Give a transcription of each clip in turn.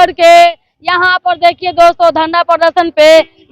करके यहाँ पर देखिए दोस्तों धरना प्रदर्शन पे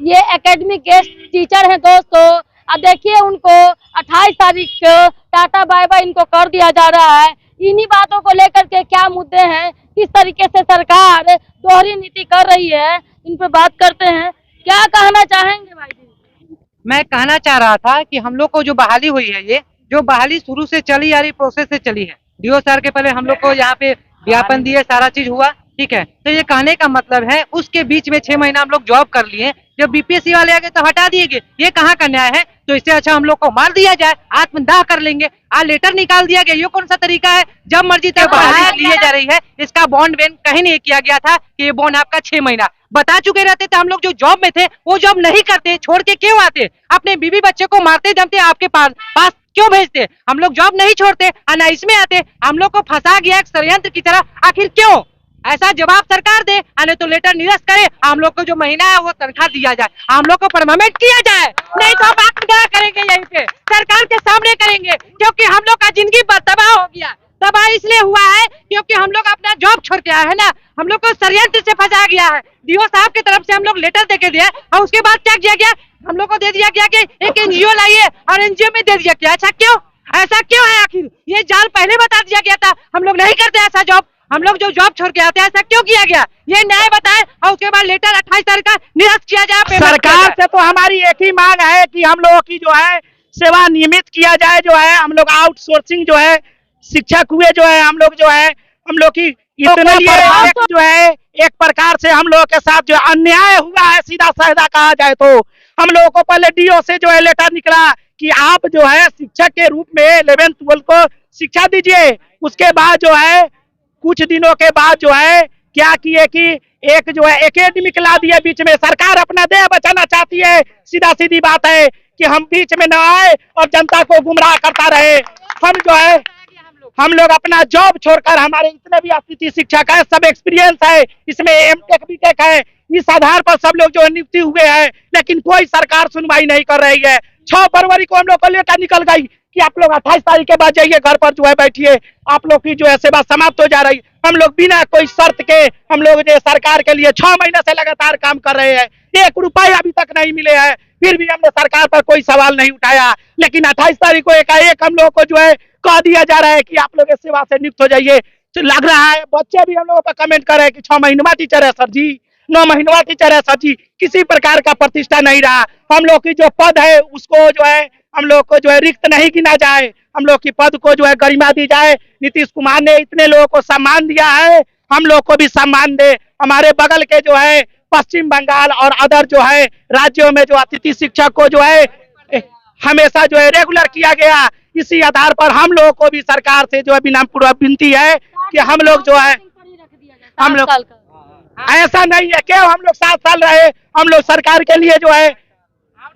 ये एकेडमिक गेस्ट टीचर हैं दोस्तों। अब देखिए उनको 28 तारीख को टाटा बाय बाय इनको कर दिया जा रहा है। इन्हीं बातों को लेकर के क्या मुद्दे हैं, किस तरीके से सरकार दोहरी नीति कर रही है, इन पर बात करते हैं। क्या कहना चाहेंगे भाई जी? मैं कहना चाह रहा था कि हम लोग को जो बहाली हुई है, ये जो बहाली शुरू से चली आ रही प्रोसेस से चली है। डीओ सर के पहले हम लोग को यहाँ पे ज्ञापन दिए, सारा चीज हुआ, ठीक है। तो ये कहने का मतलब है उसके बीच में 6 महीना हम लोग जॉब कर लिए, जब बीपीएससी वाले आ गए तो हटा दिए गए। ये कहाँ का न्याय है? तो इससे अच्छा हम लोग को मार दिया जाए, आत्मदाह कर लेंगे। लेटर निकाल दिया गया, ये कौन सा तरीका है? जब मर्जी तब बहाली ली जा रही है। इसका बॉन्ड बैन कहीं नहीं किया गया था कि ये बॉन्ड आपका 6 महीना। बता चुके रहते थे हम लोग जो जॉब में थे वो जॉब नहीं करते, छोड़ के क्यों आते? अपने बीवी बच्चे को मारते जमते आपके पास क्यों भेजते? हम लोग जॉब नहीं छोड़ते, ना इसमें आते। हम लोग को फंसा गया एक षड्यंत्र की तरह, आखिर क्यों? ऐसा जवाब सरकार दे, आने तो लेटर निरस्त करे, हम लोग को जो महीना है वो तनख्वाह दिया जाए, हम लोग को परमानेंट किया जाए। नहीं तो हम आत्मदाह करेंगे, यहीं पे सरकार के सामने करेंगे, क्योंकि हम लोग का जिंदगी तबाह हो गया। तबाह इसलिए हुआ है क्योंकि हम लोग अपना जॉब छोड़ के आए है ना, हम लोग को षड्यंत्र से फंसा गया है। डीओ साहब की तरफ से हम लोग लेटर देके दिया और उसके बाद क्या किया गया? हम लोग को दे दिया गया कि एक एनजीओ लाइए और एनजीओ में दे दिया गया। अच्छा क्यों? ऐसा क्यों है? आखिर ये जाल पहले बता दिया गया था, हम लोग नहीं करते ऐसा जॉब। हम लोग जो जॉब छोड़ के आते हैं, ऐसा क्यों किया गया? ये न्याय बताए और उसके बाद लेटर 28 तारीख का निरस्त किया जाए। सरकार से तो हमारी एक ही मांग है कि हम लोगों की जो है सेवा नियमित किया जाए। जो है हम लोग आउटसोर्सिंग जो है शिक्षक हुए, जो है हम लोग हम लोग की इतने जो है एक प्रकार से हम लोगों के साथ जो अन्याय हुआ है, सीधा साधा कहा जाए तो हम लोगों को पहले डीओ से जो है लेटर निकला कि आप जो है शिक्षक के रूप में 11th 12th को शिक्षा दीजिए। उसके बाद जो है कुछ दिनों के बाद जो है क्या किए कि एक जो है एकेडमिक ला दिए बीच में। सरकार अपना देह बचाना चाहती है, सीधा सीधी बात है कि हम बीच में न आए और जनता को गुमराह करता रहे। हम लोग अपना जॉब छोड़कर, हमारे इतने भी अतिथि शिक्षक है, सब एक्सपीरियंस है, इसमें एमटेक बीटेक है, इस आधार पर सब लोग जो नियुक्ति हुए हैं, लेकिन कोई सरकार सुनवाई नहीं कर रही है। 6 फरवरी को हम लोग को लेटर निकल गई कि आप लोग 28 तारीख के बाद जाइए घर पर जो है बैठिए, आप लोग की जो है सेवा समाप्त हो जा रही। हम लोग बिना कोई शर्त के हम लोग जो सरकार के लिए 6 महीने से लगातार काम कर रहे हैं, 1 रुपया अभी तक नहीं मिले हैं, फिर भी हमने सरकार पर कोई सवाल नहीं उठाया। लेकिन 28 तारीख को एकाएक हम लोग को जो है कह दिया जा रहा है कि आप लोग इस सेवा से नियुक्त हो जाइए। तो लग रहा है बच्चे भी हम लोगों पर कमेंट कर रहे हैं कि 6 महीनवा टीचर है सर जी, 9 महीनवा टीचर है सर जी। किसी प्रकार का प्रतिष्ठा नहीं रहा। हम लोग की जो पद है उसको जो है हम लोग को जो है रिक्त नहीं गिना जाए, हम लोग की पद को जो है गरिमा दी जाए। नीतीश कुमार ने इतने लोगों को सम्मान दिया है, हम लोग को भी सम्मान दे। हमारे बगल के जो है पश्चिम बंगाल और अदर जो है राज्यों में जो अतिथि शिक्षक को जो है हमेशा जो है रेगुलर किया गया, इसी आधार पर हम लोगों को भी सरकार से जो है विनम्रपूर्वक विनती है कि हम लोग जो है हम लोग ऐसा नहीं है कि हम लोग 7 साल रहे, हम लोग सरकार के लिए जो है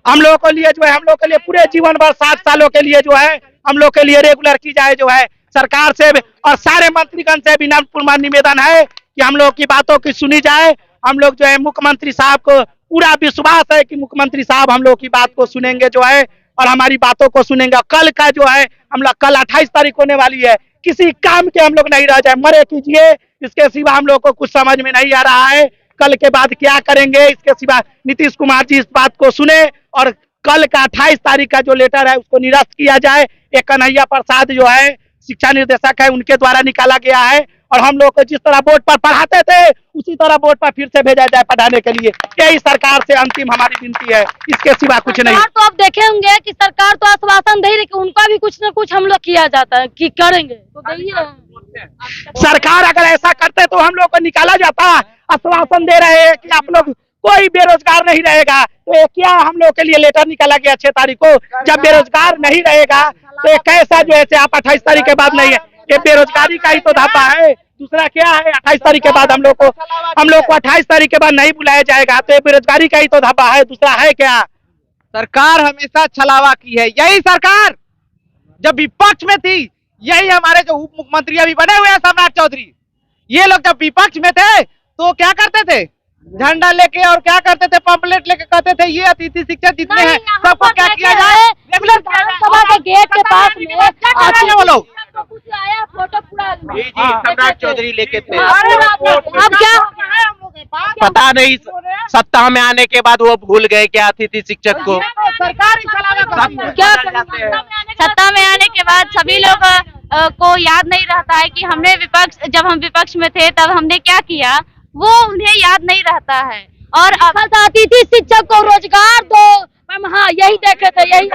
हम लोगों के लिए जो है हम लोग के लिए पूरे जीवन भर 7 सालों के लिए जो है हम लोग के लिए रेगुलर की जाए। जो है सरकार से और सारे मंत्रीगण से विनम्रपूर्वक निवेदन है कि हम लोग की बातों की सुनी जाए। हम लोग जो है मुख्यमंत्री साहब को पूरा विश्वास है कि मुख्यमंत्री साहब हम लोग की बात को सुनेंगे जो है और हमारी बातों को सुनेंगे। कल का जो है हम लोग कल 28 तारीख होने वाली है, किसी काम के हम लोग नहीं रह जाए, मरे कीजिए, इसके सिवा हम लोग को कुछ समझ में नहीं आ रहा है। कल के बाद क्या करेंगे इसके सिवा नीतीश कुमार जी इस बात को सुने और कल का 28 तारीख का जो लेटर है उसको निरस्त किया जाए। एक कन्हैया प्रसाद जो है शिक्षा निर्देशक है, उनके द्वारा निकाला गया है और हम लोग को जिस तरह बोर्ड पर पढ़ाते थे उसी तरह बोर्ड पर फिर से भेजा जाए पढ़ाने के लिए। यही सरकार से अंतिम हमारी विनती है, इसके सिवा कुछ नहीं। तो आप देखे होंगे कि सरकार तो आश्वासन दे रही कि उनका भी कुछ न कुछ हम लोग किया जाता है कि करेंगे, तो सरकार अगर ऐसा करते तो हम लोग को निकाला जाता। आश्वासन दे रहे हैं कि आप लोग कोई बेरोजगार नहीं रहेगा, तो ये क्या हम लोग के लिए लेटर निकाला गया 6 तारीख को? जब बेरोजगार नहीं रहेगा तो ये कैसा जो है आप 28 तारीख के बाद नहीं है, ये बेरोजगारी का ही तो धापा है। दूसरा क्या है? 28 तारीख के बाद हम लोग को 28 तारीख के बाद नहीं बुलाया जाएगा, तो ये बेरोजगारी का ही तो धापा है। दूसरा है क्या? सरकार हमेशा छलावा की है। यही सरकार जब विपक्ष में थी, यही हमारे जो उप मुख्यमंत्री अभी बने हुए हैं सम्राट चौधरी, ये लोग जब विपक्ष में थे तो क्या करते थे? झंडा लेके और क्या करते थे? पंपलेट लेके कहते थे ये अतिथि शिक्षक जितने हैं सबको क्या किया जाए? रेगुलर विधानसभा के गेट के पास में वो लोग कुछ आया फोटो पूरा जी सम्राट चौधरी लेके थे। अब क्या पता नहीं सत्ता में आने के बाद वो भूल गए क्या अतिथि शिक्षक को। सरकार ही चलावा क्या सत्ता में आने के बाद सभी लोग को याद नहीं रहता है कि हमने जब हम विपक्ष में थे तब हमने क्या किया, वो उन्हें याद नहीं रहता है। और अब अतिथि शिक्षक को रोजगार दो मैम। हाँ, यही देखे थे, यही।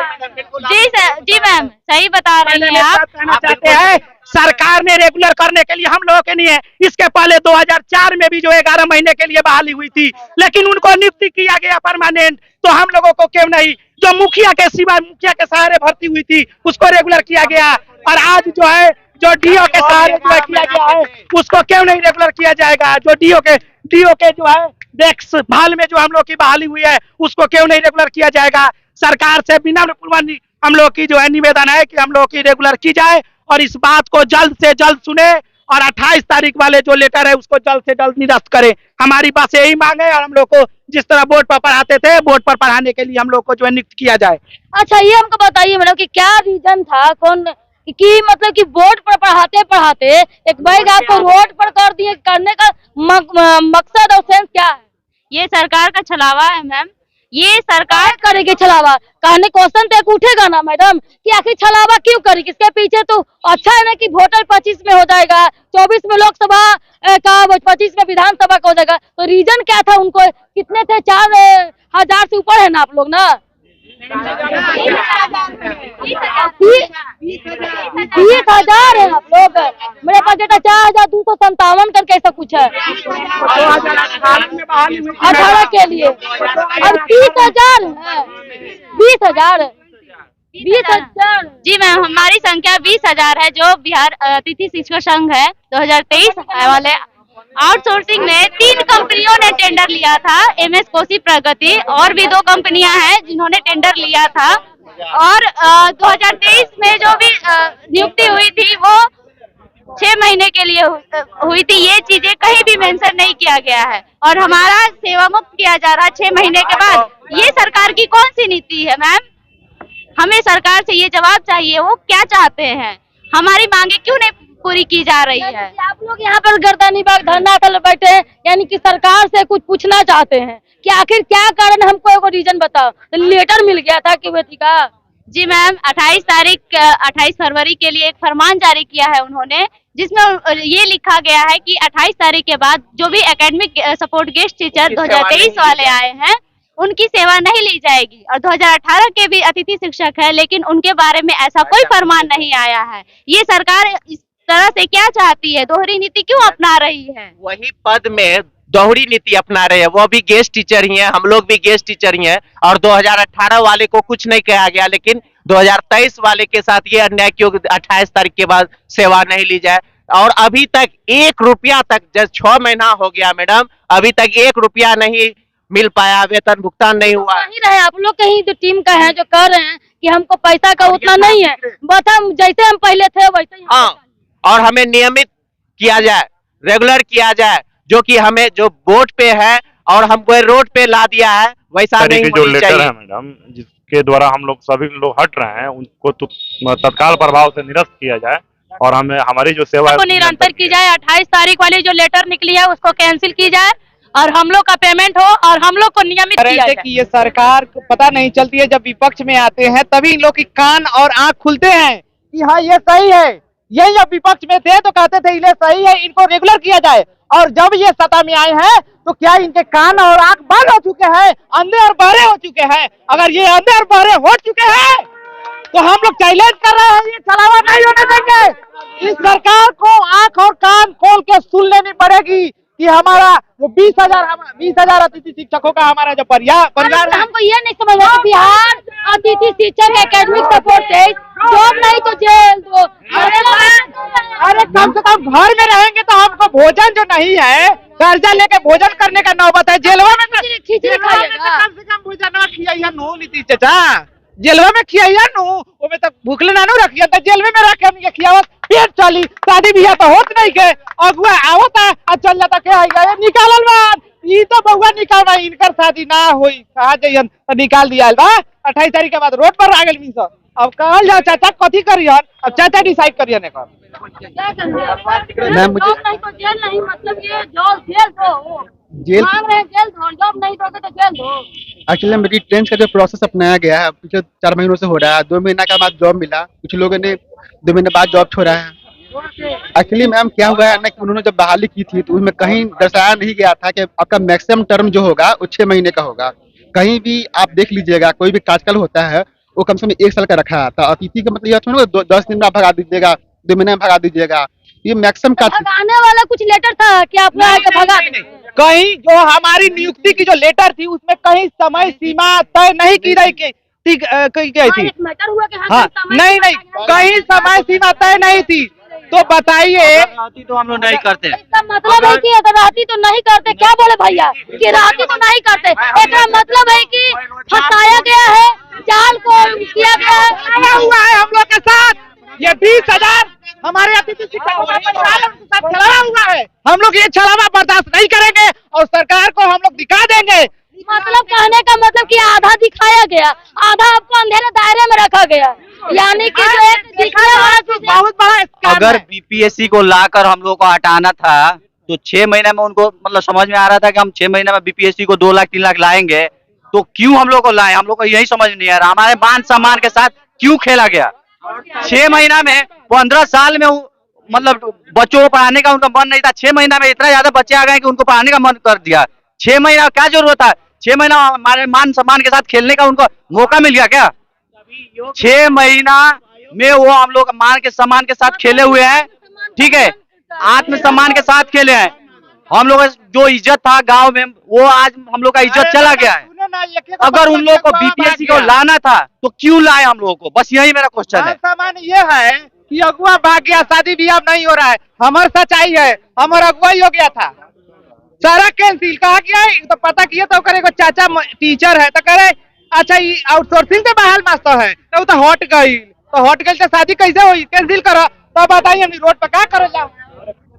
जी मैम, सही बता रही हैं आप। कहना चाहते हैं सरकार ने रेगुलर करने के लिए हम लोगों के लिए, इसके पहले 2004 में भी जो 11 महीने के लिए बहाली हुई थी, लेकिन उनको नियुक्ति किया गया परमानेंट, तो हम लोगों को क्यों नहीं? जो मुखिया के सिवा, मुखिया के सहारे भर्ती हुई थी उसको रेगुलर किया गया, और आज जो है जो डीओ के सहारे जो है किया गया है उसको क्यों नहीं रेगुलर किया जाएगा? जो डीओ के जो है देखभाल में जो हम लोग की बहाली हुई है उसको क्यों नहीं रेगुलर किया जाएगा? सरकार से बिना हम लोग की जो है निवेदन है कि हम लोग की रेगुलर की जाए, और इस बात को जल्द से जल्द सुने, और 28 तारीख वाले जो लेटर है उसको जल्द से जल्द निरस्त करें। हमारी बस यही मांग है, और हम लोग को जिस तरह बोर्ड पर पढ़ाते थे, बोर्ड पर पढ़ाने के लिए हम लोग को जो है नियुक्त किया जाए। अच्छा, ये हमको बताइए मैडम कि क्या रीजन था, कौन कि मतलब कि बोर्ड पर पढ़ाते पढ़ाते एक बैग आपको रोड पर कर दिए, करने का मकसद और सेंस क्या है? ये सरकार का छलावा है मैम, ये सरकार करेगी छलावा। कहने क्वेश्चन तो एक उठेगा ना मैडम कि आखिर छलावा क्यों करेगी? इसके पीछे तो अच्छा है ना कि वोटर 25 में हो जाएगा, 24 में लोकसभा का, 25 में विधानसभा का हो जाएगा। तो रीजन क्या था? उनको कितने थे? 4,000 से ऊपर है ना आप लोग ना? 20,000 है आप लोग। मेरे पास डेटा 4,257 करके ऐसा कुछ है 18 के लिए। अब 30,000 है, 20,000। जी मैम, हमारी संख्या 20,000 है, जो बिहार अतिथि शिक्षक संघ है 2023 वाले। आउटसोर्सिंग में 3 कंपनियों ने टेंडर लिया था, MS कोसी, प्रगति, और भी 2 कंपनियां हैं जिन्होंने टेंडर लिया था। और 2023 में जो भी नियुक्ति हुई थी वो 6 महीने के लिए हुई थी। ये चीजें कहीं भी मेंशन नहीं किया गया है, और हमारा सेवा मुक्त किया जा रहा है 6 महीने के बाद। ये सरकार की कौन सी नीति है मैम? हमें सरकार से ये जवाब चाहिए, वो क्या चाहते हैं, हमारी मांगे क्यों नहीं पूरी की जा रही है? आप लोग यहाँ पर गर्दनी बाग धरना स्थल बैठे हैं, यानी कि सरकार से कुछ पूछना चाहते हैं कि आखिर क्या कारण? हमको एक रीजन बताओ। लेटर मिल गया था कि बेटी का? जी मैम, 28 फरवरी के लिए एक फरमान जारी किया है उन्होंने, जिसमें ये लिखा गया है कि 28 तारीख के बाद जो भी एकेडमिक सपोर्ट गेस्ट टीचर 2023 वाले आए हैं उनकी सेवा नहीं ली जाएगी। और 2018 के भी अतिथि शिक्षक है, लेकिन उनके बारे में ऐसा कोई फरमान नहीं आया है। ये सरकार इस तरह से क्या चाहती है? दोहरी नीति क्यों अपना रही है? वही पद में दोहरी नीति अपना रहे हैं, वो भी गेस्ट टीचर ही हैं, हम लोग भी गेस्ट टीचर ही हैं। और 2018 वाले को कुछ नहीं कहा गया, लेकिन 2023 वाले के साथ ये अन्याय क्यों 28 तारीख के बाद सेवा नहीं ली जाए? और अभी तक 1 रुपया तक, जब 6 महीना हो गया मैडम, अभी तक 1 रुपया नहीं मिल पाया, वेतन भुगतान नहीं हुआ। नहीं रहे आप लोग कहीं जो टीम का है जो कह रहे हैं कि हमको पैसा का उतना नहीं है, बस हम जैसे हम पहले थे वैसे ही। हाँ, और हमें नियमित किया जाए, रेगुलर किया जाए, जो कि हमें जो बोर्ड पे है और हमको रोड पे ला दिया है वैसा नहीं जो होनी लेटर चाहिए। है मैडम, जिसके द्वारा हम लोग सभी लोग हट रहे हैं, उनको तत्काल प्रभाव से निरस्त किया जाए, और हमें हमारी जो सेवा को निरंतर की जाए। 28 तारीख वाली जो लेटर निकली है उसको कैंसिल की जाए, और हम लोग का पेमेंट हो, और हम लोग को नियमित किया जाए। कि ये सरकार को पता नहीं चलती है, जब विपक्ष में आते हैं तभी इन लोग की कान और आंख खुलते हैं कि हाँ ये सही है। यही जब विपक्ष में थे तो कहते थे ये सही है, इनको रेगुलर किया जाए, और जब ये सत्ता में आए हैं तो क्या इनके कान और आंख बंद हो चुके हैं, अंधे और बहरे हो चुके हैं? अगर ये अंधे और बहरे हो चुके हैं तो हम लोग चैलेंज कर रहे हैं, ये चलावा नहीं होने देंगे। इस सरकार को आंख और कान खोल के सुन लेनी पड़ेगी कि हमारा जो 20,000 अतिथि शिक्षकों का हमारा जो परिवार है, हमको ये नहीं समझ रहा बिहार अतिथि शिक्षक एकेडमिक सपोर्ट है, जॉब नहीं तो जेल दो। अरे कम से कम घर में रहेंगे तो हमको भोजन जो नहीं है, कर्जा लेके भोजन करने का नौबत है। जेलवा में खिचड़ी खाइएगा। कम से कम भोजन खिया नो नीतीश चाचा, जेलवा में खिया नो, ओमे तक भूखले ना रखिया, तो जेलवे में रखे हमके खियावत पेट चली। शादी बियाह तो होत नहीं के, अगुआ आवता आ चल जाता के निकालल बात ये तो बउआ निकाल रहा इनकर शादी ना हुई कहा जइयन तो निकाल दिया बा 28 तारीख के बाद रोड पर आ गेल मिस अब कहल जाओ चाचा कथी करियन अब चाचा डिसाइड करियन एकर क्या करेंगे? मैम, मुझे- जॉब नहीं तो जेल नहीं, मतलब ये जॉब जेल दो, जेल मांग रहे हैं जेल दो, जॉब नहीं दोगे तो जेल दो। एक्चुअली मेरी ट्रेन का जो प्रोसेस अपनाया गया है पिछले 4 महीनों से हो रहा है। 2 महीना के बाद जॉब मिला, कुछ लोगों ने 2 महीने बाद जॉब छोड़ा है। एक्चुअली मैम क्या हुआ है ना कि उन्होंने जब बहाली की थी तो उसमें कहीं दर्शाया नहीं गया था कि आपका मैक्सिमम टर्म जो होगा वो 6 महीने का होगा। कहीं भी आप देख लीजिएगा कोई भी कार्यकाल होता है वो कम से कम 1 साल का रखा आता है। अतिथि का मतलब यह थोड़ा 10 दिन में आप भगा दीजिएगा, 2 महीने में भगा दीजिएगा, ये मैक्सिमम का भगाने वाला कुछ लेटर था कि आप लोग आके भगा दें? कहीं जो हमारी नियुक्ति की जो लेटर थी उसमें कहीं समय सीमा तय नहीं की रही थी। एक मैटर हुआ कि हाँ नहीं नहीं कहीं समय सीमा तय नहीं थी। तो बताइए तो हम लोग नहीं करते। इसका मतलब है कि अगर राती तो नहीं करते, क्या बोले भैया कि राती तो नहीं करते, इसका मतलब है कि फंसाया गया है, जाल को किया गया है। छलावा हुआ है हम लोग के साथ। ये 20,000 हमारे अतिथि शिक्षक परिवार उनके साथ छलावा हुआ है। हम लोग ये छलावा बर्दाश्त नहीं करेंगे और सरकार को हम लोग दिखा देंगे। मतलब कहने का मतलब कि आधा दिखाया गया, आधा आपको अंधेरे दायरे में रखा गया, यानी कि जो एक दिखने वाला चीज़ है। बहुत बड़ा स्कैम अगर है। बीपीएससी को लाकर हम लोग को हटाना था तो 6 महीने में उनको मतलब समझ में आ रहा था कि हम 6 महीने में बीपीएससी को 2 लाख 3 लाख लाएंगे, तो क्यों हम लोग को लाए? हम लोग को यही समझ नहीं आ रहा, हमारे मान सम्मान के साथ क्यों खेला गया? 6 महीना में 15 साल में मतलब बच्चों को पढ़ाने का उनका मन नहीं था, 6 महीना में इतना ज्यादा बच्चे आ गए कि उनको पढ़ाने का मन कर दिया। 6 महीना क्या जरूरत था? 6 महीना हमारे मान सम्मान के साथ खेलने का उनको मौका मिल गया क्या? 6 महीना में वो हम लोग मान के सम्मान के साथ खेले हुए हैं, ठीक है, आत्मसम्मान के साथ खेले हैं। हम लोग जो इज्जत था गांव में वो आज हम लोग का इज्जत चला गया है। अगर उन लोग को बीपीएससी को लाना था तो क्यों लाए हम लोगों को? बस यही मेरा क्वेश्चन है। सामान ये है कि अगुआ भाग गया, शादी ब्याह नहीं हो रहा है। हमारी सच्चाई है, हमारा अगुआ ही हो गया था, सारा कैंसिल कहा गया। तो पता किया तो करे चाचा टीचर है तो करे अच्छा ये आउटसोर्सिंग से बहाल मास्टर है तो हट गई तो शादी कैसे हुई? कैंसिल करो तो बताइए हम रोड पर क्या करो जाओ।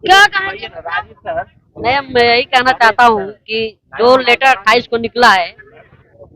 क्या कहेंगे? मैं यही कहना चाहता हूँ कि जो लेटर 28 को निकला है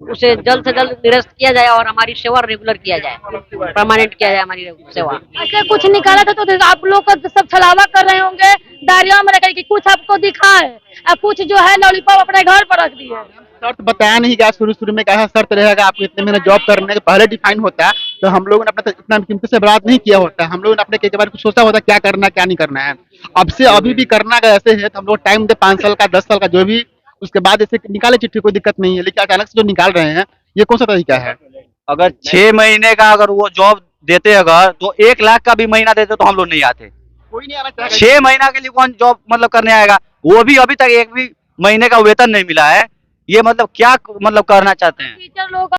उसे जल्द से जल्द निरस्त किया जाए और हमारी सेवा रेगुलर किया जाए, परमानेंट किया जाए हमारी सेवा। अच्छा कुछ निकाला था तो आप लोग का सब छलावा कर रहे होंगे डायरिया में रख कि कुछ आपको दिखा है और कुछ जो है लॉलीपॉप अपने घर पर रख दिए। शर्त बताया नहीं गया, शुरू में कहा शर्त रहेगा आपको इतने महीने जॉब करने के पहले डिफाइन होता है। तो हम लोगों ने अपना इतना कीमती से बर्बाद नहीं किया होता, हम लोगों ने अपने के बारे में सोचा होता क्या करना क्या नहीं करना है। अब से अभी भी करना अगर ऐसे है तो हम लोग टाइम दे 5 साल का 10 साल का जो भी, उसके बाद ऐसे निकाले चिट्ठी कोई दिक्कत नहीं है। लेकिन अचानक से जो निकाल रहे हैं ये कौन सा तरीका है? अगर 6 महीने का अगर वो जॉब देते अगर तो 1 लाख का भी महीना देते तो हम लोग नहीं आते। कोई नहीं आना चाहेगा। 6 महीना के लिए कौन जॉब मतलब करने आएगा? वो भी अभी तक 1 भी महीने का वेतन नहीं मिला है। ये मतलब क्या मतलब करना चाहते हैं? टीचर लोग